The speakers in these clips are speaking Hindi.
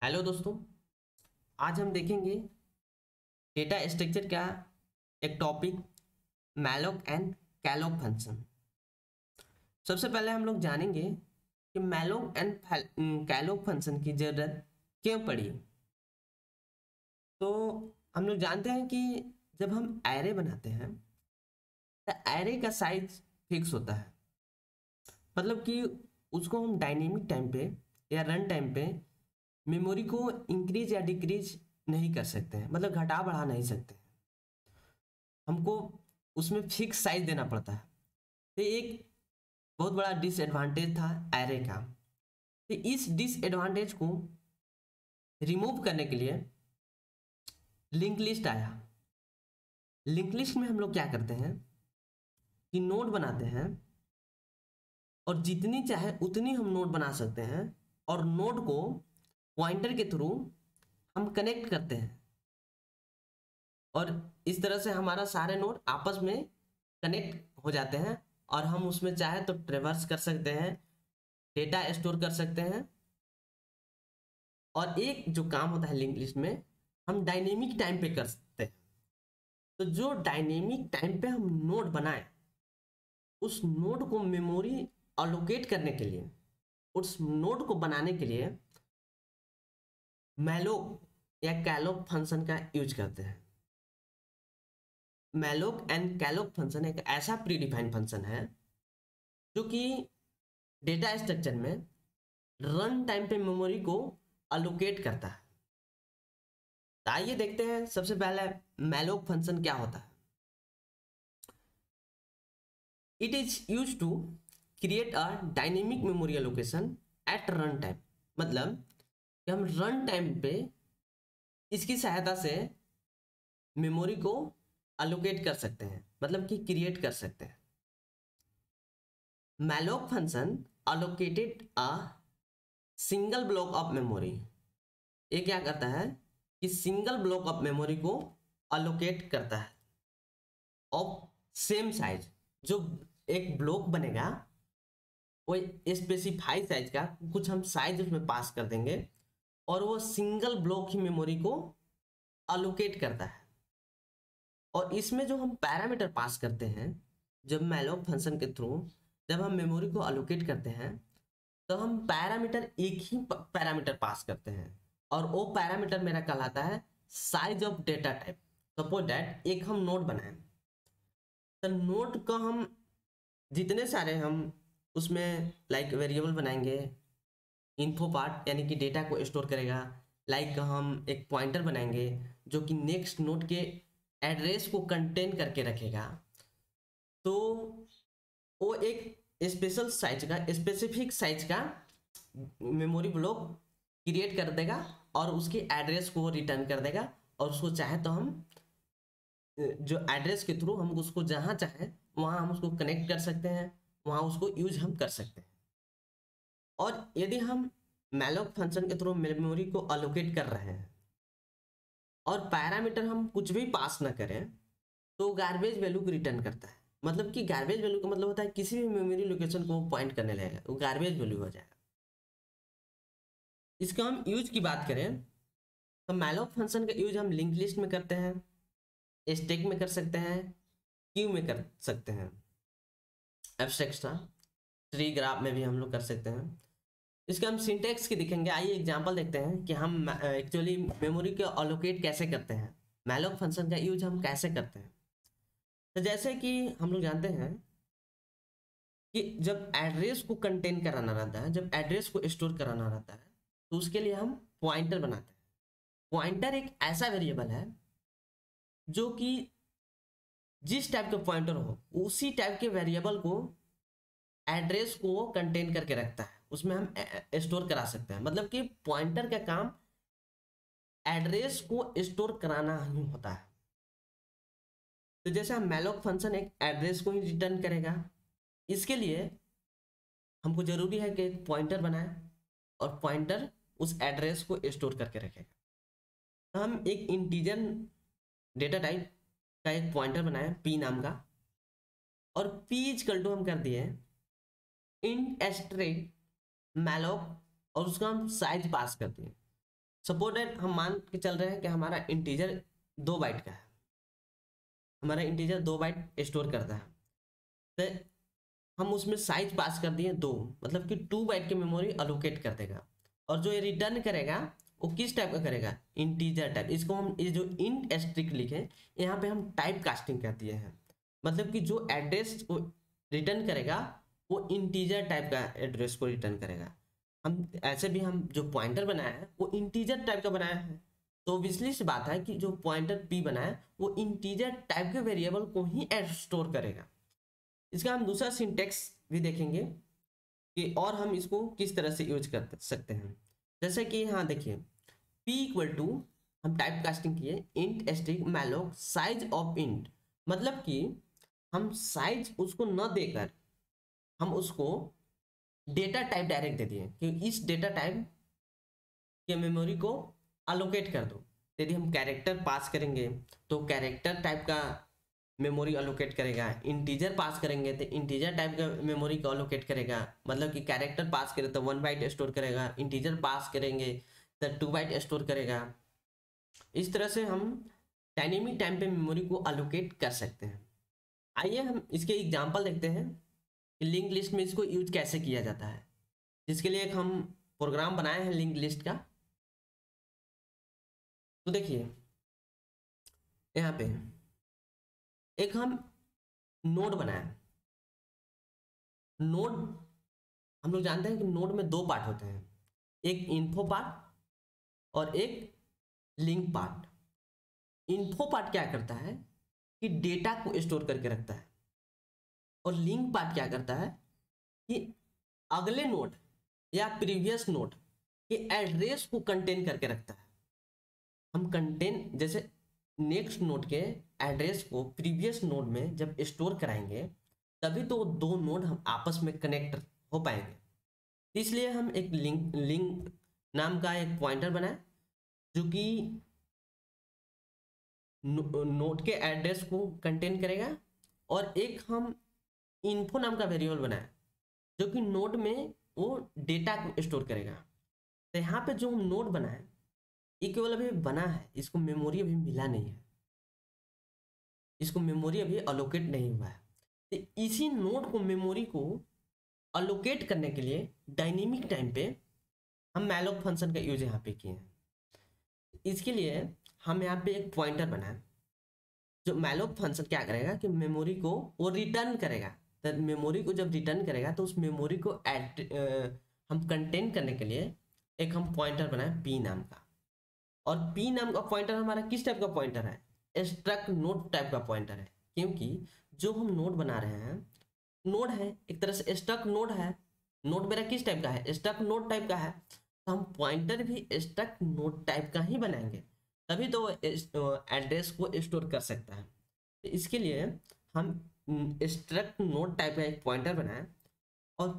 हेलो दोस्तों। आज हम देखेंगे डेटा स्ट्रक्चर का एक टॉपिक मैलोक एंड कैलोक फंक्शन। सबसे पहले हम लोग जानेंगे कि मैलोक एंड कैलोक फंक्शन की जरूरत क्यों पड़ी। तो हम लोग जानते हैं कि जब हम एरे बनाते हैं तो एरे का साइज फिक्स होता है। मतलब कि उसको हम डायनेमिक टाइम पे या रन टाइम पे मेमोरी को इंक्रीज या डिक्रीज नहीं कर सकते हैं, मतलब घटा बढ़ा नहीं सकते हैं। हमको उसमें फिक्स साइज देना पड़ता है। तो एक बहुत बड़ा डिसएडवांटेज था एरे का। तो इस डिसएडवांटेज को रिमूव करने के लिए लिंक लिस्ट आया। लिंक लिस्ट में हम लोग क्या करते हैं कि नोड बनाते हैं और जितनी चाहे उतनी हम नोड बना सकते हैं और नोड को पॉइंटर के थ्रू हम कनेक्ट करते हैं और इस तरह से हमारा सारे नोड आपस में कनेक्ट हो जाते हैं और हम उसमें चाहे तो ट्रेवर्स कर सकते हैं, डेटा स्टोर कर सकते हैं। और एक जो काम होता है लिंक लिस्ट में, हम डायनेमिक टाइम पे कर सकते हैं। तो जो डायनेमिक टाइम पे हम नोड बनाए उस नोड को मेमोरी अलोकेट करने के लिए, उस नोड को बनाने के लिए मैलोक या कैलोक फंक्शन का यूज करते हैं। मैलोक एंड कैलोक फंक्शन एक ऐसा प्री डिफाइंड फंक्शन है जो कि डेटा स्ट्रक्चर में रन टाइम पे मेमोरी को अलोकेट करता है। तो आइए देखते हैं सबसे पहले मैलोक फंक्शन क्या होता है। It is use to create a dynamic memory allocation at run time. मतलब कि हम रन टाइम पे इसकी सहायता से मेमोरी को अलोकेट कर सकते हैं, मतलब कि क्रिएट कर सकते हैं। Malloc function allocated a single block of memory. ये क्या करता है कि सिंगल ब्लॉक ऑफ मेमोरी को अलोकेट करता है ऑफ सेम साइज। जो एक ब्लॉक बनेगा वो स्पेसिफाई साइज का कुछ हम साइज उसमें पास कर देंगे और वो सिंगल ब्लॉक ही मेमोरी को अलोकेट करता है। और इसमें जो हम पैरामीटर पास करते हैं, जब मैलोक फंक्शन के थ्रू जब हम मेमोरी को अलोकेट करते हैं तो हम पैरामीटर एक ही पैरामीटर पास करते हैं और वो पैरामीटर मेरा कहलाता है size of data type. Suppose that एक हम नोड बनाए तो नोड का हम जितने सारे हम उसमें लाइक वेरिएबल बनाएंगे, इन्फो पार्ट यानी कि डेटा को स्टोर करेगा। लाइक हम एक पॉइंटर बनाएंगे जो कि नेक्स्ट नोड के एड्रेस को कंटेन करके रखेगा। तो वो एक स्पेशल साइज का, स्पेसिफिक साइज का मेमोरी ब्लॉक क्रिएट कर देगा और उसके एड्रेस को रिटर्न कर देगा। और उसको चाहे तो हम जो एड्रेस के थ्रू हम उसको जहाँ चाहे वहाँ हम उसको कनेक्ट कर सकते हैं, वहाँ उसको यूज हम कर सकते हैं। और यदि हम मैलोक फंक्शन के थ्रू मेमोरी को अलोकेट कर रहे हैं और पैरामीटर हम कुछ भी पास ना करें तो गार्बेज वैल्यू को रिटर्न करता है। मतलब कि गार्बेज वैल्यू का मतलब होता है किसी भी मेमोरी लोकेशन को पॉइंट करने लगेगा, वो गार्बेज वैल्यू हो जाएगा। इसका हम यूज की बात करें तो मैलोक फंक्शन का यूज हम लिंक लिस्ट में करते हैं, स्टैक में कर सकते हैं, क्यू में कर सकते हैं, एब्स्ट्रैक्ट ट्री ग्राफ में भी हम लोग कर सकते हैं। इसका हम सिंटेक्स की दिखेंगे। आइए एग्जांपल देखते हैं कि हम एक्चुअली मेमोरी को अलोकेट कैसे करते हैं, मैलोक फंक्शन का यूज हम कैसे करते हैं। तो जैसे कि हम लोग जानते हैं कि जब एड्रेस को कंटेन कराना रहता है, जब एड्रेस को स्टोर कराना रहता है तो उसके लिए हम पॉइंटर बनाते हैं। पॉइंटर एक ऐसा वेरिएबल है जो कि जिस टाइप का पॉइंटर हो उसी टाइप के वेरिएबल को, एड्रेस को कंटेन करके रखता है, उसमें हम स्टोर करा सकते हैं। मतलब कि पॉइंटर का काम एड्रेस को स्टोर कराना ही होता है। तो जैसे हम मैलोक फंक्शन एक एड्रेस को ही रिटर्न करेगा, इसके लिए हमको जरूरी है कि एक पॉइंटर बनाए और पॉइंटर उस एड्रेस को स्टोर करके रखेगा। तो हम एक इंटीजर डेटा टाइप का एक पॉइंटर बनाए पी नाम का और पी इजकल टू हम कर दिए इंट एस्ट्रिक मैलोक और उसका हम साइज पास कर दिए। सपोज दैट हम मान के चल रहे हैं कि हमारा इंटीजर 2 बाइट का है, हमारा इंटीजर 2 बाइट स्टोर करता है, तो हम उसमें साइज पास कर दिए 2, मतलब कि 2 बाइट की मेमोरी अलोकेट कर देगा। और जो ये रिटर्न करेगा वो किस टाइप का करेगा, इंटीजर टाइप। इसको हम ये जो इंट एस्ट्रिक लिखे यहाँ पे हम टाइप कास्टिंग कर दिए हैं, मतलब कि जो एड्रेस को रिटर्न करेगा वो इंटीजर टाइप का एड्रेस को रिटर्न करेगा। हम ऐसे भी हम जो पॉइंटर बनाया है वो इंटीजर टाइप का बनाया है, तो ऑब्वियसली सी बात है कि जो पॉइंटर p बनाया है वो इंटीजर टाइप के वेरिएबल को ही स्टोर करेगा। इसका हम दूसरा सिंटेक्स भी देखेंगे कि और हम इसको किस तरह से यूज कर सकते हैं। जैसे कि यहाँ देखिए p इक्वल टू हम टाइप कास्टिंग किए int asterisk malloc size of int, मतलब कि हम साइज उसको न देकर हम उसको डेटा टाइप डायरेक्ट दे दिए कि इस डेटा टाइप के मेमोरी को अलोकेट कर दो। यदि हम कैरेक्टर पास करेंगे तो कैरेक्टर टाइप का मेमोरी अलोकेट करेगा, इंटीजर पास करेंगे तो इंटीजर टाइप का मेमोरी को अलोकेट करेगा, मतलब कि कैरेक्टर पास करें तो 1 बाइट स्टोर करेगा, इंटीजर पास करेंगे तो 2 बाइट स्टोर करेगा। इस तरह से हम डायनेमिक टाइम पे मेमोरी को अलोकेट कर सकते हैं। आइए हम इसके एग्जांपल देखते हैं कि लिंक लिस्ट में इसको यूज कैसे किया जाता है, जिसके लिए एक हम प्रोग्राम बनाए हैं लिंक लिस्ट का। तो देखिए यहाँ पे एक हम नोड बनाया। नोड हम लोग जानते हैं कि नोड में 2 पार्ट होते हैं, एक इन्फो पार्ट और एक लिंक पार्ट। इन्फो पार्ट क्या करता है कि डेटा को स्टोर करके रखता है, और लिंक पार्ट क्या करता है कि अगले नोड या प्रीवियस नोड के एड्रेस को कंटेन करके रखता है। हम कंटेन जैसे नेक्स्ट नोड के एड्रेस को प्रीवियस नोड में जब स्टोर कराएंगे तभी तो 2 नोड हम आपस में कनेक्ट हो पाएंगे। इसलिए हम एक लिंक नाम का एक पॉइंटर बनाए जो कि नोड के एड्रेस को कंटेन करेगा, और एक हम इन्फो नाम का वेरिएबल बनाए जो कि नोड में वो डेटा को स्टोर करेगा। तो यहाँ पे जो हम नोड बनाए ये केवल अभी बना है, इसको मेमोरी अभी मिला नहीं है, इसको मेमोरी अभी अलोकेट नहीं हुआ है। तो इसी नोड को मेमोरी को अलोकेट करने के लिए डायनेमिक टाइम पे हम मैलोक फंक्शन का यूज यहाँ पे किए हैं। इसके लिए हम यहाँ पे एक पॉइंटर बनाए जो मैलोक फंक्शन क्या करेगा कि मेमोरी को वो रिटर्न करेगा। तो मेमोरी को जब रिटर्न करेगा तो उस मेमोरी को हम कंटेन करने के लिए एक हम पॉइंटर बनाए p नाम का। और p नाम का पॉइंटर हमारा किस टाइप का पॉइंटर है, स्ट्रक्ट नोड टाइप का पॉइंटर है, क्योंकि जो हम नोड बना रहे हैं नोड है एक तरह से स्ट्रक्ट नोड है। नोड मेरा किस टाइप का है, स्ट्रक्ट नोड टाइप का है, तो हम पॉइंटर भी स्ट्रक्ट नोड टाइप का ही बनाएंगे तभी तो एड्रेस को स्टोर कर सकता है। तो इसके लिए हम स्ट्रक्ट नोड टाइप का एक पॉइंटर बनाए और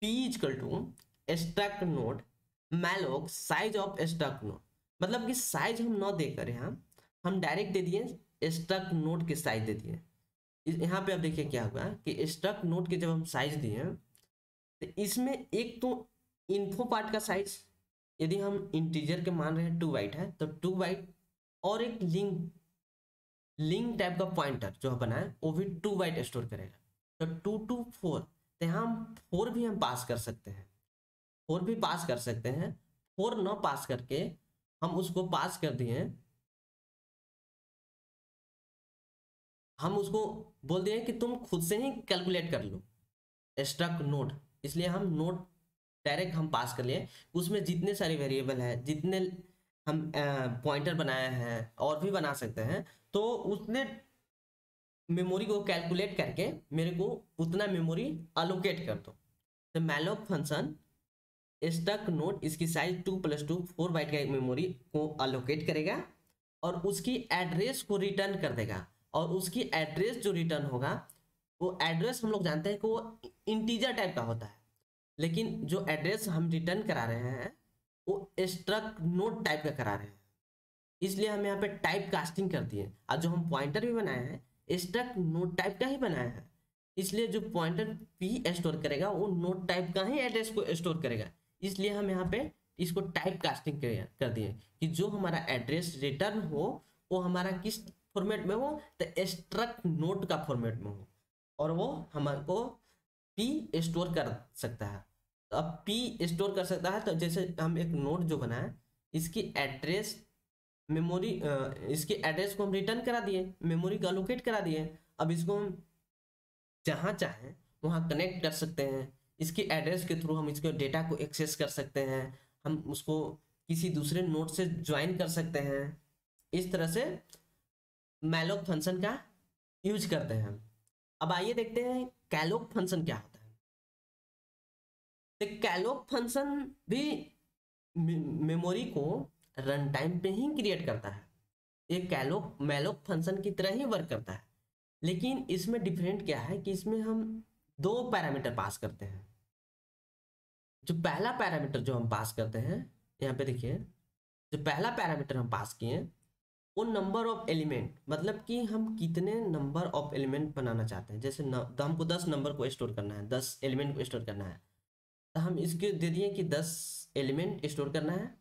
p equal to struct node malloc size of struct node, मतलब कि साइज हम न देकर यहाँ हम डायरेक्ट दे दिए स्ट्रक्ट नोड के साइज दे दिए। यहाँ पे अब देखिए क्या हुआ कि स्ट्रक्ट नोड के जब हम साइज दिए तो इसमें एक तो इन्फो पार्ट का साइज यदि हम इंटीजर के मान रहे हैं 2 बाइट है तो 2 बाइट, और एक लिंक टाइप का पॉइंटर जो बना है वो भी 2 बाइट स्टोर करेगा। तो 2 to 4, तो यहाँ हम 4 भी हम पास कर सकते हैं, 4 भी पास कर सकते हैं। 4 न पास करके हम उसको पास कर दिए, हम उसको बोल दिए कि तुम खुद से ही कैलकुलेट कर लो स्ट्रक्ट नोड, इसलिए हम नोड डायरेक्ट हम पास कर लिए। उसमें जितने सारे वेरिएबल है, जितने हम पॉइंटर बनाए हैं और भी बना सकते हैं, तो उसने मेमोरी को कैलकुलेट करके मेरे को उतना मेमोरी अलोकेट कर दो। तो मैलोक फंक्शन स्ट्रक्ट नोड इसकी साइज 2 + 2 4 बाइट का एक मेमोरी को अलोकेट करेगा और उसकी एड्रेस को रिटर्न कर देगा। और उसकी एड्रेस जो रिटर्न होगा वो एड्रेस हम लोग जानते हैं कि वो इंटीजर टाइप का होता है, लेकिन जो एड्रेस हम रिटर्न करा रहे हैं वो स्ट्रक्ट नोड टाइप का करा रहे हैं, इसलिए हम यहाँ पे टाइप कास्टिंग कर दिए। और जो हम पॉइंटर भी बनाए हैं स्ट्रक्ट नोड टाइप का ही बनाया है, इसलिए जो पॉइंटर p स्टोर करेगा वो नोड टाइप का ही एड्रेस को स्टोर करेगा, इसलिए हम यहाँ पे इसको टाइप कास्टिंग कर दिए कि जो हमारा एड्रेस रिटर्न हो वो हमारा किस फॉर्मेट में हो, तो स्ट्रक्ट नोट का फॉर्मेट में हो, और वो हमारे पी स्टोर कर सकता है। तो अब पी स्टोर कर सकता है, तो जैसे हम एक नोट जो बनाए इसकी एड्रेस मेमोरी, इसके एड्रेस को हम रिटर्न करा दिए, मेमोरी को अलोकेट करा दिए। अब इसको हम जहाँ चाहें वहाँ कनेक्ट कर सकते हैं, इसके एड्रेस के थ्रू हम इसके डेटा को एक्सेस कर सकते हैं, हम उसको किसी दूसरे नोड से ज्वाइन कर सकते हैं। इस तरह से मैलोक फंक्शन का यूज करते हैं। अब आइए देखते हैं कैलोक फंक्शन क्या होता है। तो कैलोक फंक्शन भी मेमोरी को रन टाइम पे ही क्रिएट करता है। ये कैलोक मैलोक फंक्शन की तरह ही वर्क करता है, लेकिन इसमें डिफरेंट क्या है कि इसमें हम दो पैरामीटर पास करते हैं। जो पहला पैरामीटर जो हम पास करते हैं, यहाँ पे देखिए, जो पहला पैरामीटर हम पास किए वो नंबर ऑफ एलिमेंट, मतलब कि हम कितने नंबर ऑफ एलिमेंट बनाना चाहते हैं। जैसे तो हमको 10 नंबर को स्टोर करना है, 10 एलिमेंट को स्टोर करना है, तो हम इसके दे दिए कि 10 एलिमेंट स्टोर करना है।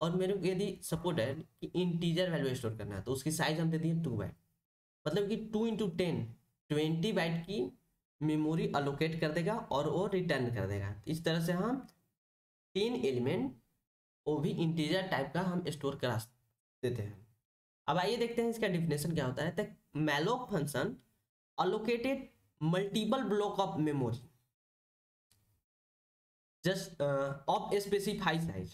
और मेरे को यदि सपोर्ट है कि इंटीजर वैल्यू स्टोर करना है, तो उसकी साइज हम दे दिए 2 बाइट, मतलब कि 2 × 10 20 बाइट की मेमोरी अलोकेट कर देगा और वो रिटर्न कर देगा। इस तरह से हम 10 एलिमेंट वो भी इंटीजर टाइप का हम स्टोर करा देते हैं। अब आइए देखते हैं इसका डिफिनेशन क्या होता है। तो malloc function allocated multiple block of memory just of a specified size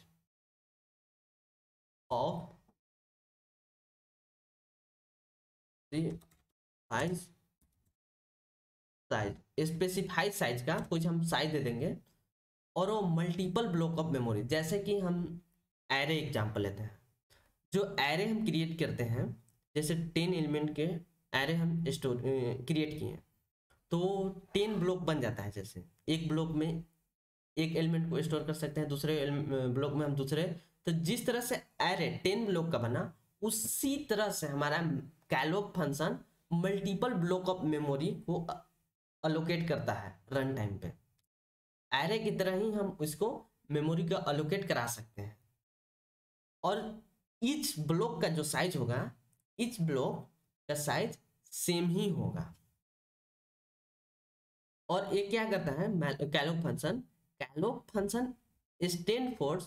of the size specified size का कुछ हम साइज दे देंगे, और वो मल्टीपल ब्लॉक ऑफ मेमोरी। जैसे कि हम एरे एग्जांपल लेते हैं, जो एरे हम क्रिएट करते हैं, जैसे 10 एलिमेंट के एरे हम स्टोर क्रिएट किए, तो 10 ब्लॉक बन जाता है। जैसे एक ब्लॉक में एक एलिमेंट को स्टोर कर सकते हैं, दूसरे ब्लॉक में हम दूसरे। तो जिस तरह से एरे 10 ब्लॉक का बना, उसी तरह से हमारा calloc function multiple block of memory को अलोकेट करता है रन टाइम पे। एरे की तरह ही हम इसको मेमोरी को अलोकेट करा सकते हैं, और ईच ब्लॉक का जो साइज होगा, ईच ब्लॉक का साइज सेम ही होगा। और ये क्या करता है calloc function? Calloc function stand for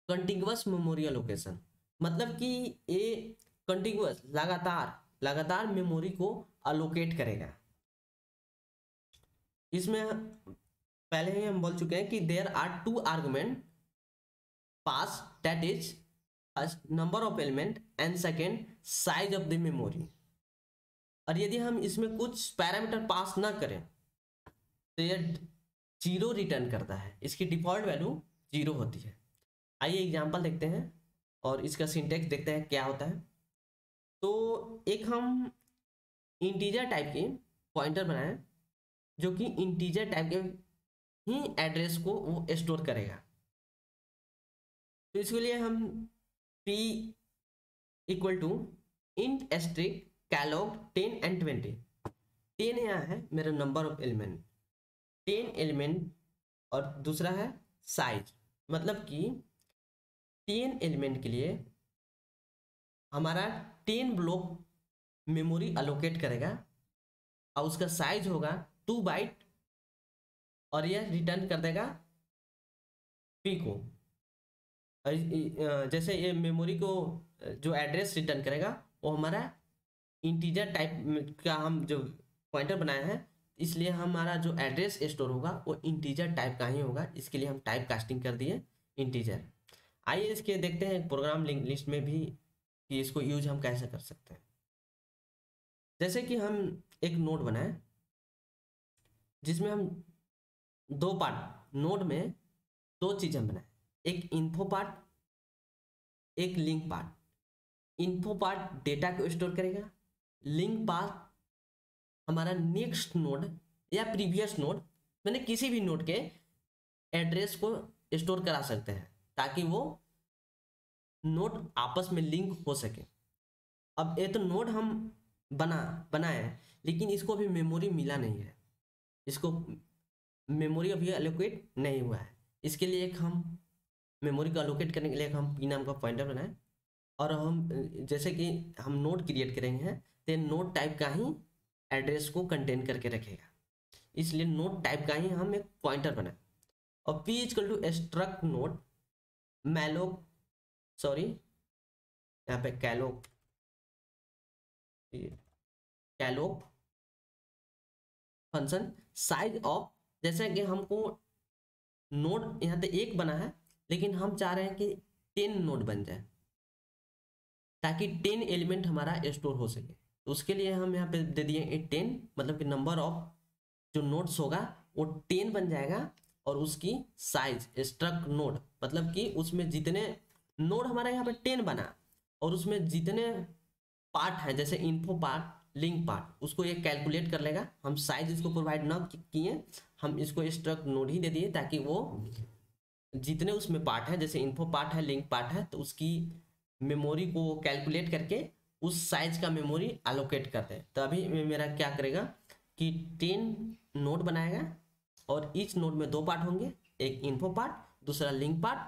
continuous memory allocation, मतलब कि ये कंटिन्यूअस लगातार मेमोरी को अलोकेट करेगा। इसमें पहले ही हम बोल चुके हैं कि there are 2 argument pass, that is first number of element and second size of the memory. और यदि हम इसमें कुछ पैरामीटर पास ना करें तो यह 0 रिटर्न करता है, इसकी डिफॉल्ट वैल्यू 0 होती है। आइए एग्जांपल देखते हैं और इसका सिंटेक्स देखते हैं क्या होता है। तो एक हम इंटीजर टाइप की पॉइंटर बनाएं, जो कि इंटीजर टाइप के ही एड्रेस को वो स्टोर करेगा। तो इसके लिए हम p equal to int asterisk calloc 10 and 20। 10 यहाँ है मेरा नंबर ऑफ एलिमेंट, 10 एलिमेंट, और दूसरा है साइज, मतलब कि 10 एलिमेंट के लिए हमारा 10 ब्लॉक मेमोरी अलोकेट करेगा, और उसका साइज होगा 2 बाइट, और यह रिटर्न कर देगा p को। जैसे ये मेमोरी को जो एड्रेस रिटर्न करेगा वो हमारा इंटीजर टाइप का हम जो पॉइंटर बनाया है, इसलिए हमारा जो एड्रेस स्टोर होगा वो इंटीजर टाइप का ही होगा। इसके लिए हम टाइप कास्टिंग कर दिए इंटीजर। आइए इसके देखते हैं प्रोग्राम लिंक लिस्ट में भी कि इसको यूज हम कैसे कर सकते हैं। जैसे कि हम एक नोड बनाए जिसमें हम 2 पार्ट, नोड में 2 चीज़ें बनाए, एक इन्फो पार्ट, एक link part. Info part data को स्टोर करेगा, लिंक पार्ट हमारा नेक्स्ट नोड या प्रीवियस नोड, मैंने किसी भी नोड के एड्रेस को स्टोर करा सकते हैं ताकि वो नोड आपस में लिंक हो सके। अब ये तो नोड हम बनाए, लेकिन इसको अभी मेमोरी मिला नहीं है, इसको मेमोरी अभी एलोकेट नहीं हुआ है। इसके लिए एक हम मेमोरी को अलोकेट करने के लिए हम पी नाम का पॉइंटर बनाए, और हम जैसे कि हम नोड क्रिएट करेंगे हैं तो नोड टाइप का ही एड्रेस को कंटेन करके रखेगा, इसलिए नोड टाइप का ही हम एक पॉइंटर बनाए। और p equal to struct node malloc, sorry यहाँ पे कैलोक फंक्शन साइज ऑफ, जैसे कि हमको नोड यहाँ पे एक बना है लेकिन हम चाह रहे हैं कि 10 नोड बन जाए ताकि 10 एलिमेंट हमारा स्टोर हो सके। तो उसके लिए हम यहाँ पे दे दिए 10, मतलब कि नंबर ऑफ जो नोड्स होगा वो 10 बन जाएगा, और उसकी साइज स्ट्रक्ट नोड, मतलब कि उसमें जितने नोड हमारा यहाँ पे 10 बना और उसमें जितने पार्ट है जैसे इन्फो पार्ट, लिंक पार्ट, उसको ये कैलकुलेट कर लेगा। हम साइज इसको प्रोवाइड ना किए, हम इसको स्ट्रक्ट नोड ही दे दिए ताकि वो जितने उसमें पार्ट है जैसे इन्फो पार्ट है, लिंक पार्ट है, तो उसकी मेमोरी को कैलकुलेट करके उस साइज का मेमोरी एलोकेट करते हैं। तो अभी मेरा क्या करेगा कि 10 नोड बनाएगा और ईच नोड में 2 पार्ट होंगे, एक इन्फो पार्ट, दूसरा लिंक पार्ट,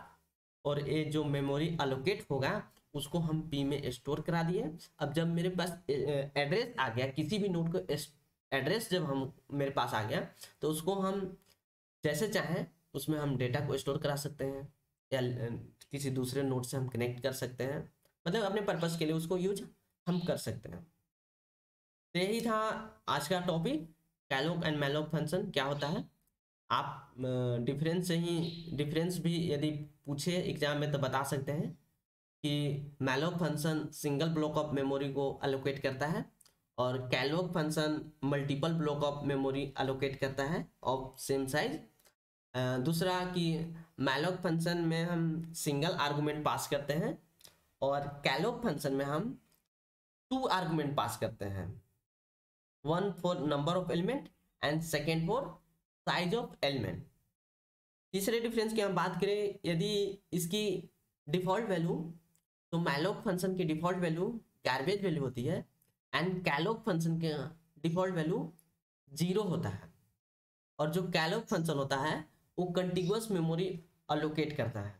और ये जो मेमोरी एलोकेट होगा उसको हम पी में स्टोर करा दिए। अब जब मेरे पास एड्रेस आ गया, किसी भी नोड को एड्रेस जब हम मेरे पास आ गया, तो उसको हम जैसे चाहें उसमें हम डेटा को स्टोर करा सकते हैं या किसी दूसरे नोड से हम कनेक्ट कर सकते हैं, मतलब अपने पर्पस के लिए उसको यूज हम कर सकते हैं। तो यही था आज का टॉपिक, कैलोक एंड मैलोक फंक्शन क्या होता है। आप डिफरेंस भी यदि पूछे एग्जाम में तो बता सकते हैं कि malloc function single block of memory को अलोकेट करता है और calloc function multiple block of memory allocate करता है ऑफ सेम साइज। दूसरा कि मैलोक फंक्शन में हम सिंगल आर्गुमेंट पास करते हैं और कैलोक फंक्शन में हम 2 आर्गुमेंट पास करते हैं, 1 for number of element and second for size of element. तीसरे डिफरेंस की हम बात करें, यदि इसकी डिफॉल्ट वैल्यू, तो मैलोक फंक्शन की डिफॉल्ट वैल्यू गार्बेज वैल्यू होती है एंड कैलोक फंक्शन के डिफॉल्ट वैल्यू 0 होता है। और जो कैलोक फंक्शन होता है वो कंटिन्यूअस मेमोरी अलोकेट करता है।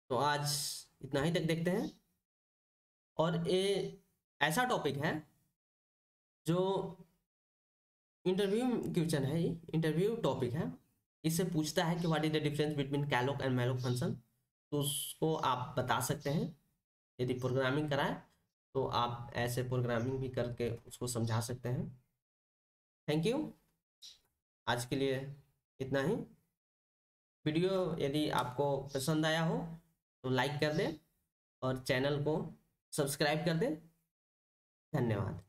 तो आज इतना ही तक देखते हैं। और ये ऐसा टॉपिक है जो इंटरव्यू क्वेश्चन है, ये इंटरव्यू टॉपिक है, इससे पूछता है कि what is the difference between calloc and malloc function. तो उसको आप बता सकते हैं, यदि प्रोग्रामिंग कराए तो आप ऐसे प्रोग्रामिंग भी करके उसको समझा सकते हैं। थैंक यू, आज के लिए इतना ही। वीडियो यदि आपको पसंद आया हो तो लाइक कर दें और चैनल को सब्सक्राइब कर दें। धन्यवाद।